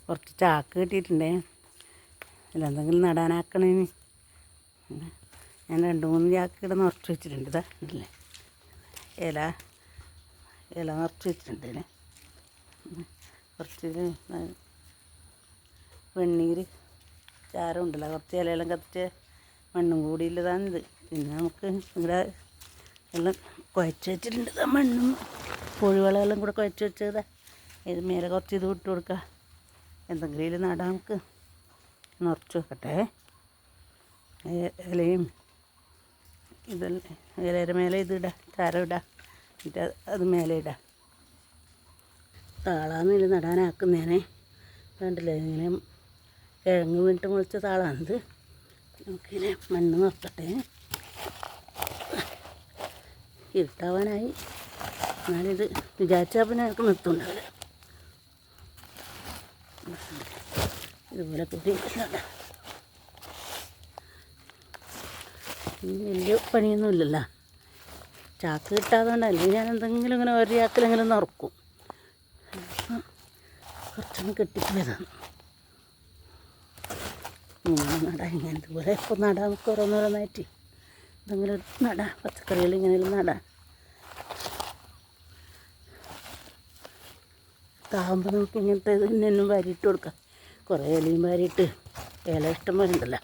കുറച്ച് ചാക്ക് കിട്ടിയിട്ടുണ്ടേ. അല്ല എന്തെങ്കിലും നടാനാക്കണേന് ഞാൻ 2-3 ചാക്ക് ഇവിടെ നിറച്ച് വെച്ചിട്ടുണ്ട്. ഇതാ ഇല്ലേ ഇല നിറച്ച് വെച്ചിട്ടുണ്ട്. ഇതിന് കുറച്ച് വെണ്ണീര് ചാരം ഉണ്ടല്ലോ, കുറച്ച് ഇലയെല്ലാം കത്തിച്ച് മണ്ണും കൂടിയുള്ളതാണിത്. പിന്നെ നമുക്ക് ഇവിടെ എല്ലാം കുഴച്ച് വെച്ചിട്ടുണ്ട്. മണ്ണും കോഴിവളമെല്ലാം കൂടെ കുഴച്ച് വെച്ചതാ. ഇത് മേലെ കുറച്ച് ഇത് വിട്ട് കൊടുക്കുക. എന്തെങ്കിലും നടാൻ നമുക്ക് നിറച്ച് വെക്കട്ടെ. ഇലയും ഇതെല്ലാം ഇലയുടെ മേലെ ഇതിടാം, ചാരം ഇടാം, എന്നിട്ട് അത് മേലെ ഇടാം. താളാന്നില്ല നടാനാക്കുന്നേനെ. വേണ്ടില്ലേ ഇങ്ങനെ കിഴങ്ങ് വീണിട്ട് മുളിച്ച താളാണിത്. നമുക്കിങ്ങനെ മണ്ണ് നിറക്കട്ടെ. ഇരുട്ടാവാനായി, എന്നാലിത് വിചാരിച്ചാൽ പിന്നെ എനിക്ക് നിർത്തുണ്ടാവില്ല. ഇതുപോലെ കുത്തി വലിയ പണിയൊന്നുമില്ലല്ലോ. ചാക്ക് കിട്ടാതെ അല്ലെങ്കിൽ ഞാൻ എന്തെങ്കിലും ഇങ്ങനെ ഒരു ചാക്കിലെങ്കിലും നിറക്കും. കുറച്ചൊന്ന് കെട്ടിപ്പോയതാണ്. നടാം ഇങ്ങനെ ഇതുപോലെ ഇപ്പോൾ നടാം. നമുക്ക് ഓരോന്നോരോന്നായിട്ട് എന്തെങ്കിലും നടാം. പച്ചക്കറികൾ ഇങ്ങനെയെല്ലാം നടാം. താകുമ്പോൾ നമുക്ക് ഇങ്ങനത്തെ ഇതിനും വാരിയിട്ട് കൊടുക്കാം. കുറേ ഇലയും വാരിയിട്ട് ഇല ഇഷ്ടം പോലെ ഉണ്ടല്ലോ,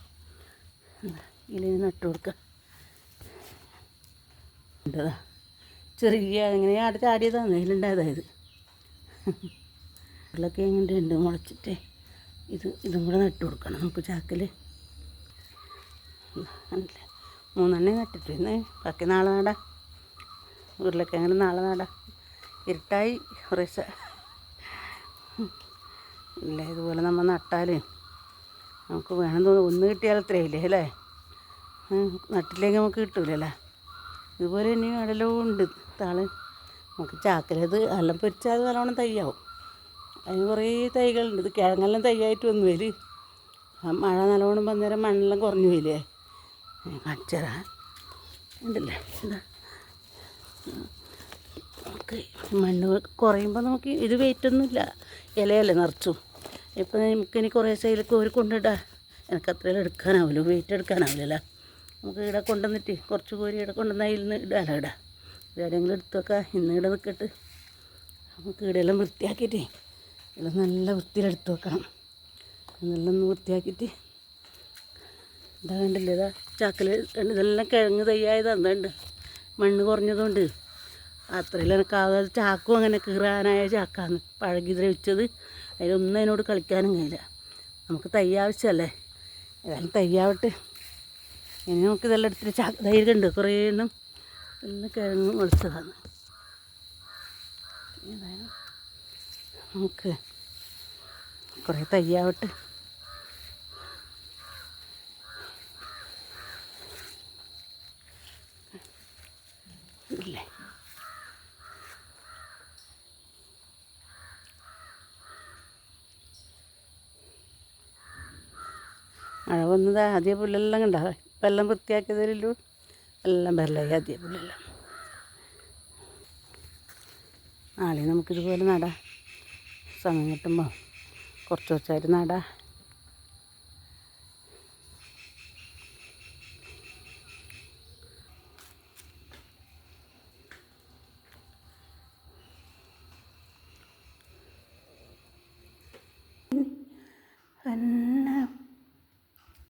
ഇലയും നട്ട് കൊടുക്കാം. ഉണ്ടതാ ചെറിയ ഇങ്ങനെ ആടെ ചാടിയതാണ്, ഇതിലുണ്ടായതായത്. ഉരുളൊക്കെ എങ്ങനെ ഉണ്ട് മുളച്ചിട്ട് ഇതും കൂടെ നട്ട് കൊടുക്കണം നമുക്ക് ചാക്കിൽ. 3 നട്ടിട്ട് ഇന്ന് ബാക്കി നാളെ നടാം. ഉരുളക്കിഴങ്ങ് നാളെ നടാം. ഇരുട്ടായി കുറേശ്ശെ ഇല്ല. ഇതുപോലെ നമ്മൾ നട്ടാൽ നമുക്ക് വേണം തോന്നുന്നു. ഒന്ന് കിട്ടിയാൽ അത്രയില്ലേ അല്ലേ? നട്ടില്ലെങ്കിൽ നമുക്ക് കിട്ടൂലല്ലേ. ഇതുപോലെ തന്നെയും അടലവും ഉണ്ട് താള്. നമുക്ക് ചാക്കിലത് എല്ലാം പൊരിച്ചാൽ അത് നല്ലോണം തൈയാവും. അതിന് കുറേ തൈകളുണ്ട്. ഇത് കിഴങ്ങെല്ലാം തൈയായിട്ട് വന്നു വരും. മഴ നല്ലോണം വന്നേരം മണ്ണെല്ലാം കുറഞ്ഞു പോയില്ലേ. കാണിച്ചരാ ഉണ്ടല്ലേ. ഇതാ നമുക്ക് മണ്ണ് കുറയുമ്പോൾ നമുക്ക് ഇത് വെയിറ്റൊന്നുമില്ല, ഇലയല്ലേ നിറച്ചും. ഇപ്പം നമുക്കിനി കുറേ സൈഡിൽ കോരി കൊണ്ടിടാം. എനിക്ക് അത്രയും എടുക്കാനാവില്ല, വെയിറ്റ് എടുക്കാനാവില്ലല്ലോ. നമുക്ക് ഇവിടെ കൊണ്ടുവന്നിട്ട് കുറച്ച് കോരി ഇവിടെ കൊണ്ടുവന്ന് അതിൽ നിന്ന് ഇടാലോ. ഇടാം ഇതെവിടെയെങ്കിലും എടുത്ത് വെക്കാം. ഇന്ന് ഇവിടെ നിൽക്കട്ട് നമുക്ക് ഇവിടെയെല്ലാം വൃത്തിയാക്കിയിട്ട് ഇവിടെ നല്ല വൃത്തിയിലെടുത്ത് വെക്കണം. എന്നെല്ലാം ഒന്ന് വൃത്തിയാക്കിയിട്ട് ഇതാ കണ്ടില്ലേ, ഇതാ ചാക്കിൽ ഇതെല്ലാം കിഴങ്ങ് തയ്യായതാണ്. ഉണ്ട് മണ്ണ് കുറഞ്ഞതുകൊണ്ട് അത്രയെല്ലാം എനിക്കാകെ ചാക്കും അങ്ങനെ കീറാനായ ചാക്കാന്ന് പഴകി ദ്രവിച്ചത്. അതിലൊന്നും അതിനോട് കളിക്കാനും കഴിയില്ല. നമുക്ക് തൈ ആവശ്യമല്ലേ, ഏതായാലും തയ്യാവട്ടെ. ഇനി നമുക്കിതെല്ലാം എടുത്തിട്ട് ചാക്ക് ധൈര്യമുണ്ട്. കുറേ എണ്ണം എല്ലാം കിഴങ്ങ് മുളച്ചതാണ്. ഏതായാലും നമുക്ക് കുറേ തയ്യാവട്ടെ. ഇല്ലേ മഴ വന്നത് ആദ്യ പുല്ലെല്ലാം കണ്ടാകും. ഇപ്പം എല്ലാം വൃത്തിയാക്കിയതിലൂ എല്ലാം വരലായി ആദ്യ പുല്ലെല്ലാം. നാളെ നമുക്കിതുപോലെ നടാം. സമയം കിട്ടുമ്പോൾ കുറച്ച് കുറച്ചായിട്ട് നടാം.